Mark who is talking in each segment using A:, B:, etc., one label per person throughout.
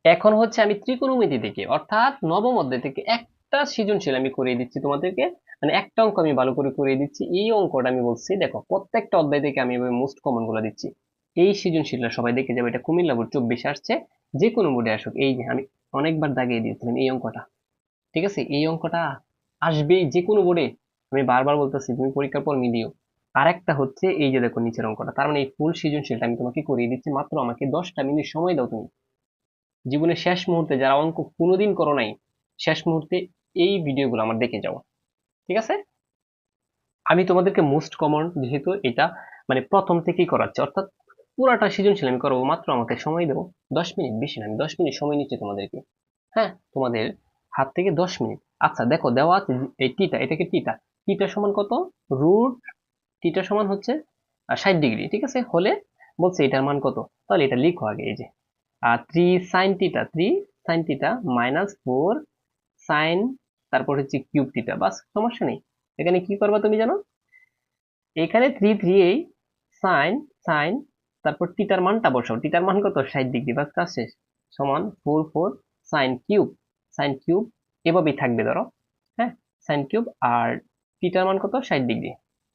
A: এখন হচ্ছে আমি ত্রিকোণমিতি থেকে অর্থাৎ নবম অধ্যায় থেকে একটা সৃজনশীল আমি করিয়ে দিচ্ছি তোমাদেরকে। মানে একটা অঙ্ক আমি ভালো করে করিয়ে দিচ্ছি। এই অঙ্কটা আমি বলছি দেখো, প্রত্যেকটা অধ্যায় থেকে আমি মোস্ট কমন গুলো দিচ্ছি। এই সৃজনশীলটা সবাই দেখে যাবে, এটা কুমিল্লা বোর্ড 24 আসছে। যে কোনো বোর্ডে আসুক, এই যে আমি অনেকবার দাগিয়ে দিয়েছিলাম এই অঙ্কটা। ঠিক আছে, এই অঙ্কটা আসবেই যে কোনো বোর্ডে। আমি বারবার বলতেছি, তুমি পরীক্ষার পর মিলিও। আর একটা হচ্ছে এই যে দেখো নিচের অঙ্কটা, তার মানে এই ফুল সৃজনশীলটা আমি তোমাকে করিয়ে দিচ্ছি। মাত্র আমাকে 10টা মিনিট সময় দাও তুমি। জীবনের শেষ মুহূর্তে যারা অঙ্ক কোনোদিন করো নাই, শেষ মুহূর্তে এই ভিডিওগুলো আমার দেখে যাও। ঠিক আছে, আমি তোমাদেরকে মোস্ট কমন যেহেতু এটা মানে প্রথম থেকেই করাচ্ছি, অর্থাৎ পুরাটা সৃজনশীল আমি করবো। মাত্র আমাকে সময় দেবো 10 মিনিট, বেশি না, আমি 10 মিনিট সময় নিচ্ছি তোমাদেরকে। হ্যাঁ, তোমাদের হাত থেকে 10 মিনিট। আচ্ছা দেখো, দেওয়া আছে এই টিটা, এটাকে টিটা, টিটা সমান কত? রুট টিটা সমান হচ্ছে 60 ডিগ্রি। ঠিক আছে, হলে বলছে এটার মান কত? তাহলে এটা লিখো আগে, এই যে 3 sin θ -4 sin, তারপর হচ্ছে কিউব থিটা, বাস, সমস্যা নেই। এখানে কি করবা তুমি জানো? এখানে 3 সাইন সাইন, তারপর টিটার মানটা বসাও। টিটার মান কত? 60 ডিগ্রি, বাস, কাজ শেষ। সমান 4 4 সাইন কিউব এভাবেই থাকবে ধরো। হ্যাঁ, সাইন কিউব আর টিটার মান কত? 60 ডিগ্রি,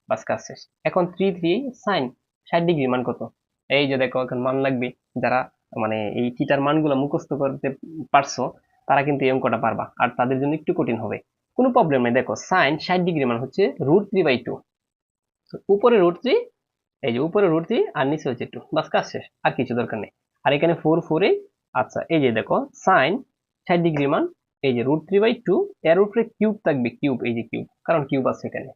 A: বাস, কাজ শেষ। এখন 3 সাইন 60 ডিগ্রি মান কত? এই যে দেখো, এখন মান লাগবে। যারা মানে এই টিটার মানগুলো মুখস্থ করতে পারছো, তারা কিন্তু এই অঙ্কটা পারবা, আর তাদের জন্য একটু কঠিন হবে। কোনো প্রবলেম নেই। দেখো, সাইন 60 ডিগ্রি মান হচ্ছে √3/2। উপরে √3, এই যে উপরে √3 আর নিচে হচ্ছে 2, বাস, কাজ শেষ। আর কিছু দরকার নেই। আর এখানে 4 4 আচ্ছা, এই যে দেখো সাইন 60 ডিগ্রি মান, এই যে √3/2, এর উপরে কিউব থাকবে, কিউব, এই যে কিউব, কারণ কিউব আছে এখানে।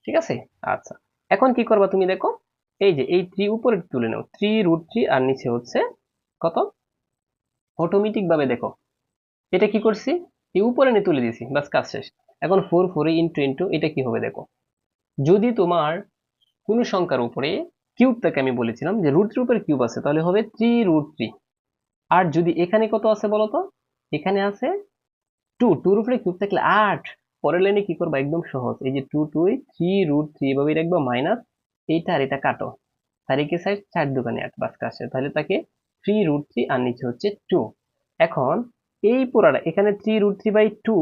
A: ঠিক আছে। আচ্ছা, এখন কি করবা তুমি দেখো, এই যে এই 3 উপরে তুলে নাও, 3 √3 আর নিচে হচ্ছে কত? অটোমেটিক ভাবে দেখো, এটা কি করছি, এই উপরে নিয়ে তুলে দিছি, বাস, কাজ শেষ। এখন 4 4 ইন্টু ইন্টু এটা কি হবে দেখো, যদি তোমার কোন সংখ্যার উপরে কিউব থাকে, আমি বলেছিলাম যে √3 উপরে কিউব আছে, তাহলে হবে 3 √3। আর যদি এখানে কত আছে বলতো, এখানে আছে 2, 2 উপরে কিউব থাকলে 8। পরের লাইনে কি করবা, একদম সহজ, এই যে 2 2 3 √3 এভাবে রাখবা, মাইনাস এইটা আর এটা কাটো, তারিখে সাইড 4 2 8, বাস, কাছে। তাহলে তাকে 3 √3 আর নিচে হচ্ছে 2। এখন এই পুরাটা এখানে 3 √3/2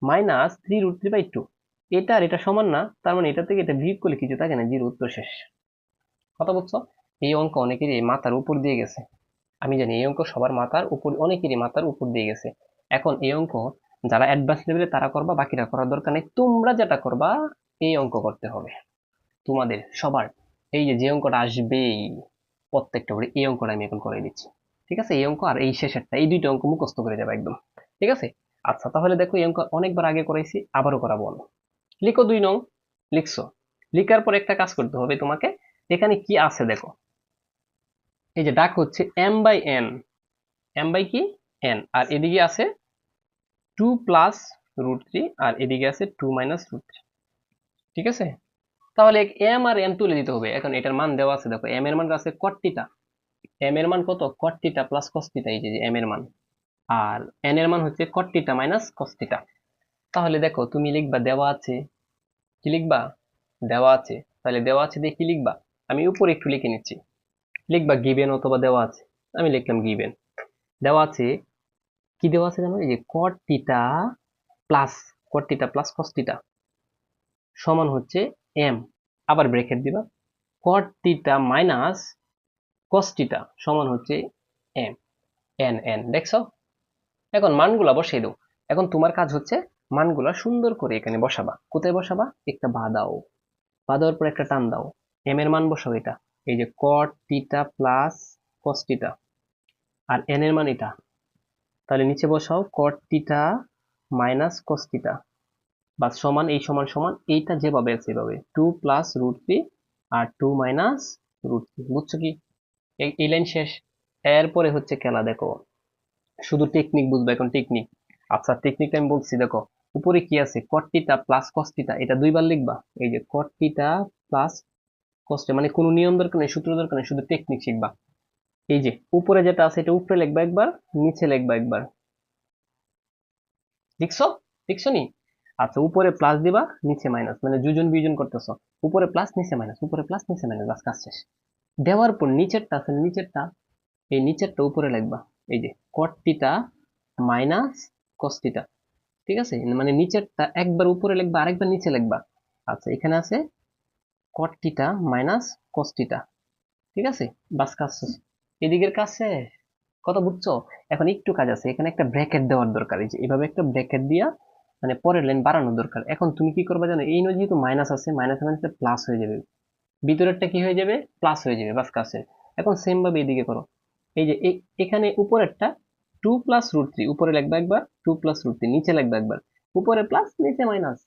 A: -3 √3/2, এটা আর এটা সমান না, তার মানে এটা থেকে এটা বিয়োগ করলে কিছু থাকে না, জিরো, উত্তর শেষ। কথা বুঝছো? এই অঙ্ক অনেকেরই মাথার উপর দিয়ে গেছে। আমি জানি এই অঙ্ক সবার মাথার উপর, অনেকেরই মাথার উপর দিয়ে গেছে। এখন এই অঙ্ক যারা অ্যাডভান্স লেভেলে তারা করবা, বাকিরা করার দরকার নেই। তোমরা যেটা করবা, এই অঙ্ক করতে হবে তোমাদের সবার। এই যে যে অঙ্কটা আসবেই প্রত্যেকটা করে, এই অঙ্কটা আমি এখন করে দিচ্ছি। ঠিক আছে, এই অঙ্ক আর এই শেষেরটা, এই দুইটা অঙ্ক মুখস্থ করে যাবে একদম। ঠিক আছে। আচ্ছা, তাহলে দেখো, এই অঙ্ক অনেকবার আগে করাইছি, আবারও করাবো আমি। লিখো 2 নং। লিখছো? লিখার পর একটা কাজ করতে হবে তোমাকে। এখানে কি আছে দেখো, এই যে ডাক হচ্ছে m/n, m/কি n, আর এদিকে আছে 2 + √3, আর এদিকে আছে 2 - √3। ঠিক আছে, তাহলে m আর n তুলে দিতে হবে। এখন এটার মান দেওয়া আছে দেখো, m এর মান আছে cot θ। m এর মান কত? cot θ প্লাস cos θ, এই যে m এর মান। আর n এর মান হচ্ছে cot θ মাইনাস cos θ। তাহলে দেখো তুমি লিখবা, দেওয়া আছে, কি লিখবা? দেওয়া আছে, তাহলে দেওয়া আছে দিয়ে কি লিখবা? আমি উপরে একটু লিখে নিচ্ছি। লিখবা গিভেন অথবা দেওয়া আছে। আমি লিখলাম গিভেন। দেওয়া আছে, কি দেওয়া আছে জানো? এই যে প্লাস cot θ প্লাস cos θ সমান হচ্ছে m, আবার ব্রেকেট দিবা, cot θ মাইনাস cos θ সমান হচ্ছে m, n দেখছো? এখন মানগুলা বসিয়ে দাও। এখন তোমার কাজ হচ্ছে মানগুলা সুন্দর করে এখানে বসাবা। কোথায় বসাবা? একটা বা দাও, বা দেওয়ার পর একটা টান দাও, m এর মান বসাও এটা, এই যে cot θ প্লাস cos θ, আর n এর মান এটা। তাহলে নিচে বসাও cot θ মাইনাস cos θ, বা সমান, এই সমান সমান এইটা যেভাবে আছে এভাবে 2 + √3 আর 2 - √3। বুঝছো কি? এই লাইন শেষ। এরপরে হচ্ছে খেলা, দেখো শুধু টেকনিক বুঝবে এখন, টেকনিক। আচ্ছা, টেকনিকটা আমি বলছি দেখো, উপরে কি আছে? cot θ প্লাস cos θ, এটা দুইবার লিখবা। এই যে cot θ প্লাস cos θ, মানে কোনো নিয়ম দরকার নেই, সূত্র দরকার নেই, শুধু টেকনিক শিখবা। এই যে উপরে যেটা আছে এটা উপরে লিখবা একবার, নিচে লিখবা একবার। লিখছো? লিখছো নি? আচ্ছা, উপরে প্লাস দিবা, নিচে মাইনাস, মানে যোজন বিয়োজন করতেছো। উপরে প্লাস নিচে মাইনাস, উপরে প্লাস নিচে মাইনাস, বাস, কাজ শেষ। দেওয়ার পর নিচেরটা আছে, নিচেরটা, এই নিচেরটা উপরে লিখবা। এই যে কট থিটা মাইনাস কস থিটা, ঠিক আছে, মানে নিচেরটা একবার উপরে লিখবা আরেকবার নিচে লিখবা। আচ্ছা এখানে আছে কট থিটা মাইনাস কস থিটা, ঠিক আছে, বাস কাজ শেষ। এদিকের কাজ শেষ। কথা বুঝছো? এখন একটু কাজ আছে, এখানে একটা ব্র্যাকেট দেওয়ার দরকার, এই যে এইভাবে একটা ব্র্যাকেট দিয়া মানে পরের লাইন বাড়ানোর দরকার। এখন তুমি কি করবা জানো, এই নয় যেহেতু মাইনাস আছে, মাইনাস মাইনাসে প্লাস হয়ে যাবে, ভিতরেরটা কি হয়ে যাবে, প্লাস হয়ে যাবে, বাস কাজ শেষ। এখন সেম ভাবে এদিকে করো, এই যে এখানে উপরেরটা 2 + √3 উপরে লিখবা একবার, 2 + √3 নিচে লিখবা একবার, উপরে প্লাস নিচে মাইনাস,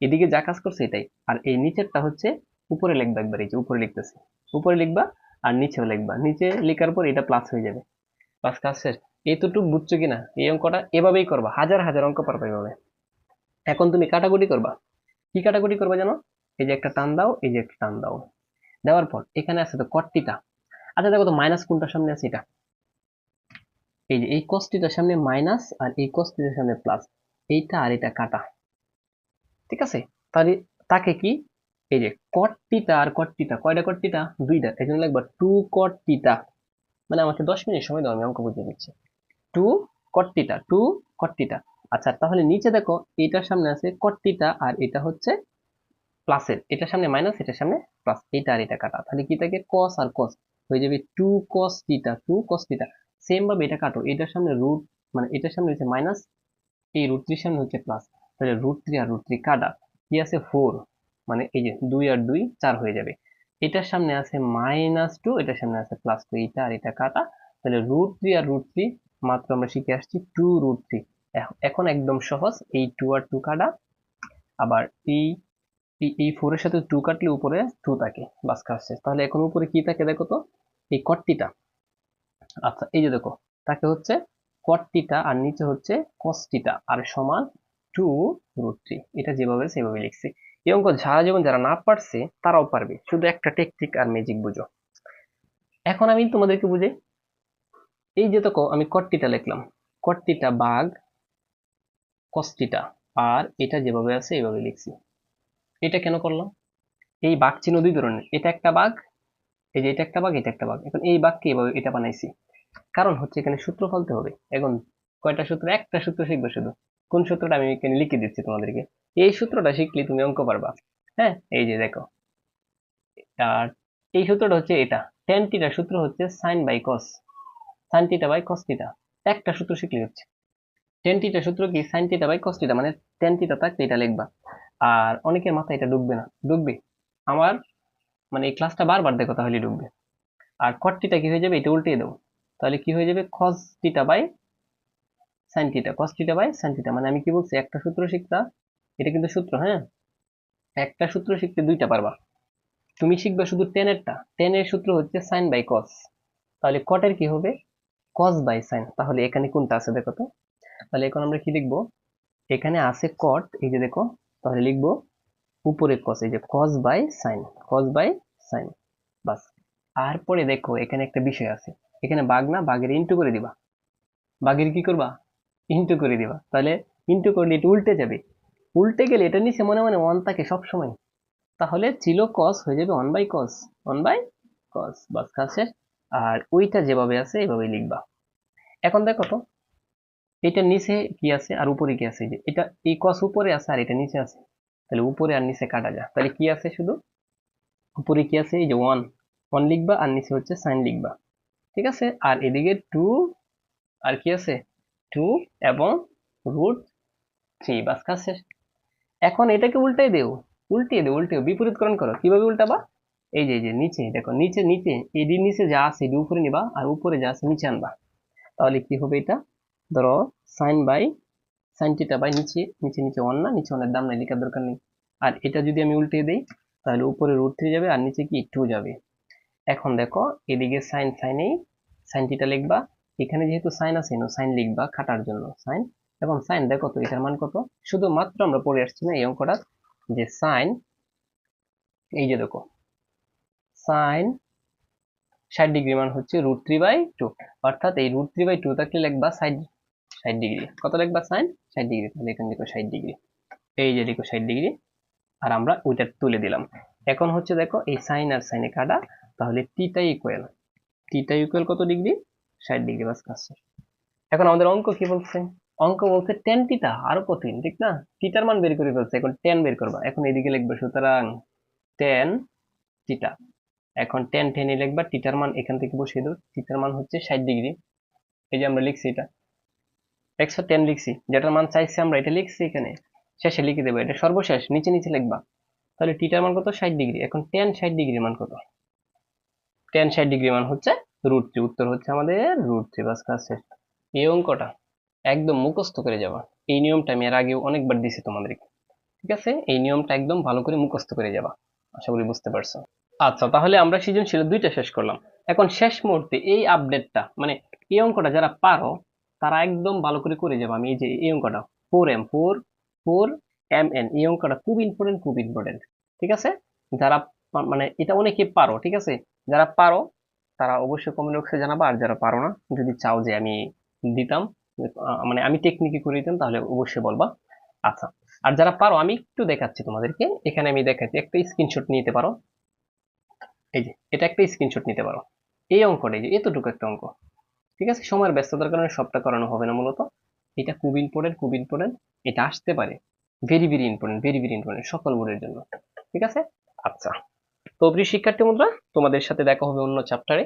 A: এদিকে যা কাজ করছে এটাই। আর এই নিচেরটা হচ্ছে উপরে লিখবা একবার, এই যে উপরে লিখতেছি, উপরে লিখবা আর নিচেও লিখবা, নিচে লেখার পর এটা প্লাস হয়ে যাবে, বাস কাজ শেষ। এতটুকু বুঝছো কিনা? এই অঙ্কটা এভাবেই করবা, হাজার হাজার অঙ্ক পারবা এভাবে। এখন তুমি কাটাকুটি করবা, কি কাটাকুটি করবা জানো, এই যে একটা টান দাও, এই যে একটা টান দাও, দেওয়ার পর এখানে আছে তো কট্টিটা। আচ্ছা দেখো তো মাইনাস কোনটার সামনে আছে, এটা, এই যে এই কস্টিটার সামনে মাইনাস আর এই কস্টিটার সামনে প্লাস, এইটা আর এটা কাটা, ঠিক আছে। তাহলে তাকে কি, এই যে কট্টিটা আর কট্টিটা, কয়টা কট্টিটা, দুইটা, এই জন্য লিখবা 2 cot θ। মানে আমাকে 10 মিনিট সময় দাও, আমি অঙ্ক বুঝিয়ে দিচ্ছি। 2 cot θ, 2 cot θ। আচ্ছা তাহলে নিচে দেখো, এটার সামনে আছে কট্টিটা আর এটা হচ্ছে প্লাসের, এটার সামনে মাইনাস এটার সামনে প্লাস, এটা আর এটা কাটা, তাহলে কি থাকে, কস আর কস হয়ে যাবে 2 cos θ, 2 cos θ। সেম ভাবে এটা কাটো, এটার সামনে রুট, মানে এটার সামনে হচ্ছে মাইনাস, এই √3 সামনে হচ্ছে প্লাস, তাহলে √3 আর √3 কাটা, কি আছে 4, মানে এই যে 2 আর 2 4 হয়ে যাবে। এটার সামনে আছে -2, এটার সামনে আছে +2, এটা আর এটা কাটা, তাহলে √3 আর √3 মাত্র আমরা শিখে আসছি 2 √3। এখন একদম সহজ, এই 2 আর 2 কাটা, আবার এই এই 4 এর সাথে 2 কাটলে উপরে 2 থাকে, বাস কাজ শেষ। তাহলে এখন উপরে কি থাকে দেখো তো, এই কট্টিটা। আচ্ছা এই যে দেখো, তাকে হচ্ছে কট্টিটা আর নিচে হচ্ছে কস্টিটা আর সমান 2 √3, এটা যেভাবে সেভাবে লিখছি। এই অঙ্ক সারা জীবন যারা না পারছে তারাও পারবে, শুধু একটা টেকনিক আর ম্যাজিক বুঝো। এখন আমি তোমাদেরকে বুঝে, এই যে দেখো আমি কট্টিটা লিখলাম, কট্টিটা বাঘ কস্টিটা, আর এটা যেভাবে আছে এইভাবে লিখছি। এটা কেন করলাম, এই বাঘ চিহ্ন দুই ধরনের, এটা একটা বাঘ, এই যে এটা একটা বাঘ, এটা একটা বাঘ, এখন এই বাঘকে এভাবে এটা বানাইছি, কারণ হচ্ছে এখানে সূত্র ফেলতে হবে। এখন কয়টা সূত্র, একটা সূত্র শিখবে শুধু, কোন সূত্রটা আমি এখানে লিখে দিচ্ছি তোমাদেরকে, এই সূত্রটা শিখলে তুমি অঙ্ক পারবা। হ্যাঁ এই যে দেখো, আর এই সূত্রটা হচ্ছে এটা, tan থিটার সূত্র হচ্ছে sin by cos, sin theta by cos theta, একটা সূত্র শিখলে হচ্ছে। tan থিটার সূত্র কি, sin theta by cos theta, মানে tan থিটা থাকলে এটা লিখবা। আর অনেকের মাথায় এটা ঢুকবে না, ঢুকবে আমার, মানে এই ক্লাসটা বারবার দেখো তাহলে ঢুকবে। আর cot থিটা কি হয়ে যাবে, এটা উল্টে দেবো, তাহলে কি হয়ে যাবে, cos theta by sin theta, cos theta by sin theta. মানে আমি কি বলছি, একটা সূত্র শিখতা, এটা কিন্তু সূত্র, হ্যাঁ, একটা সূত্র শিখতে দুইটা পারবা। তুমি শিখবে শুধু টেনেরটা, টেনের সূত্র হচ্ছে sin বাই cos, তাহলে কটের কি হবে, cos বাই sin। তাহলে এখানে কোনটা আছে দেখো তো, তাহলে এখন আমরা কি লিখবো, এখানে আছে cot, এই যে দেখো, তাহলে লিখবো উপরে cos, এই যে cos by sin, cos by sin, বাস। আর পরে দেখো এখানে একটা বিষয় আছে, এখানে বাঘ না, বাঘের ইন্টু করে দিবা, বাঘের কি করবা, ইন্টু করে দিবা, তাহলে ইন্টু করলে এটা উল্টে যাবে, উল্টে গেলে এটা নিচে মনে মনে 1 থাকে সবসময়, তাহলে ছিল cos হয়ে যাবে 1/cos, 1/cos, বাস কাজ শেষ। আর ওইটা যেভাবে আছে এইভাবেই লিখবা। এখন দেখো তো, এটা নিচে কি আছে আর উপরে কি আছে, এই যে এটা, এই cos উপরে আছে আর এটা নিচে আছে, তাহলে উপরে আর নিচে কাটা যায়, তাহলে কি আছে শুধু উপরে কি আছে, এই যে 1, 1 লিখবা আর নিচে হচ্ছে sin লিখবা, ঠিক আছে। আর এদিকে 2, আর কি আছে 2 এবং √3, বাস কাজ শেষ। এখন এটাকে উল্টাই দেও, উল্টিয়ে দেও, উল্টিয়ে বিপরীতকরণ করো, কিভাবে উল্টাবা, এই যে নিচে দেখো, নিচে নিচে এদির নিচে যা আছে এটি উপরে নিবা আর উপরে যা আছে নিচে আনবা, তাহলে কি হবে, এটা ধরো sine by sine theta by নিচে, নিচে নিচে 1 না, নিচে 1 এর দাম নাই, লেখার দরকার নেই। আর এটা যদি আমি উল্টে দেই, তাহলে উপরে √3 যাবে আর নিচে কি 2 যাবে। এখন দেখো এদিকে সাইন, সাইনেই সাইন থিটা লিখবা, এখানে যেহেতু সাইন আছে সাইন লিখবা কাটার জন্য সাইন। এখন সাইন দেখো তো এটার মান কত, শুধুমাত্র আমরা পড়ে আসছি না এই অঙ্কটা, যে সাইন, এই যে দেখো সাইন 60 ডিগ্রি মান হচ্ছে √3/2, অর্থাৎ এই √3/2 থাকলে লিখবা 60 ডিগ্রি, কত লিখবা, সাইন 60 ডিগ্রি, তাহলে এখানে লিখো 60 ডিগ্রি, এই যে লিখো 60 ডিগ্রি, আর আমরা ওইটা তুলে দিলাম। এখন হচ্ছে দেখো এই সাইন আর সাইনে কাটা, তাহলে টিটা ইকুয়াল কত ডিগ্রি, 60 ডিগ্রি, বাস কাজ শেষ। এখন আমাদের অঙ্ক কি বলছে? অঙ্ক বলছে টেন থিটা, আরো কঠিন, ঠিক না? থিটার মান বের করে ফেলছে, এখন টেন বের করবা। এখন এদিকে লিখবে সুতরাং টেন থিটা। এখন টেন টেনে লিখবা, থিটার মান এখান থেকে বসিয়ে দেবো। থিটার মান হচ্ছে 60 ডিগ্রি। এই যে আমরা লিখছি এটা 110 লিখছি, যেটার মান চাইছি আমরা এটা লিখছি এখানে। শেষে লিখে দেবো, এটা সর্বশেষ নিচে নিচে লিখবা। তাহলে থিটার মান কত? 60 ডিগ্রি। এখন টেন 60 ডিগ্রি মান কত? টেন 60 ডিগ্রি মান হচ্ছে √3। উত্তর হচ্ছে আমাদের √3। বাস কাজ শেষ। এই অঙ্কটা একদম মুখস্থ করে যাবা। এই নিয়মটা আমি এর আগেও অনেকবার দিছি তোমাদেরকে, ঠিক আছে? এই নিয়মটা একদম ভালো করে মুখস্থ করে যাবা। আশা করি বুঝতে পারছো। আচ্ছা, তাহলে আমরা সৃজনশীল 2টা শেষ করলাম। এখন শেষ মুহূর্তে এই আপডেটটা, মানে এই অঙ্কটা যারা পারো তারা একদম ভালো করে করে যাবে। আমি এই যে এই অঙ্কটা 4m, এই অঙ্কটা খুব ইম্পর্টেন্ট, খুব ইম্পর্টেন্ট, ঠিক আছে? যারা মানে এটা অনেকে পারো, ঠিক আছে? যারা পারো তারা অবশ্যই কমেন্ট বক্সে জানাবা, আর যারা পারো না, যদি চাও যে আমি দিতাম, মানে আমি টেকনিকে করে দিতাম, তাহলে অবশ্যই বলবা। আচ্ছা, আর যারা পারো আমি একটু দেখাচ্ছি তোমাদেরকে। এখানে আমি দেখাচ্ছি, একটা স্ক্রিনশট নিতে পারো। এই যে এটা একটা স্ক্রিনশট নিতে পারো। এই অঙ্কটা, এই যে এতটুকু একটা অঙ্ক, ঠিক আছে? সময়ের ব্যস্ততার কারণে সবটা করানো হবে না মূলত। এটা খুব ইম্পর্টেন্ট, খুব ইম্পর্টেন্ট। এটা আসতে পারে, very very important, very very important সকল বোর্ডের জন্য, ঠিক আছে? আচ্ছা, তো প্রিয় শিক্ষার্থী বন্ধুরা, তোমাদের সাথে দেখা হবে অন্য চ্যাপ্টারে।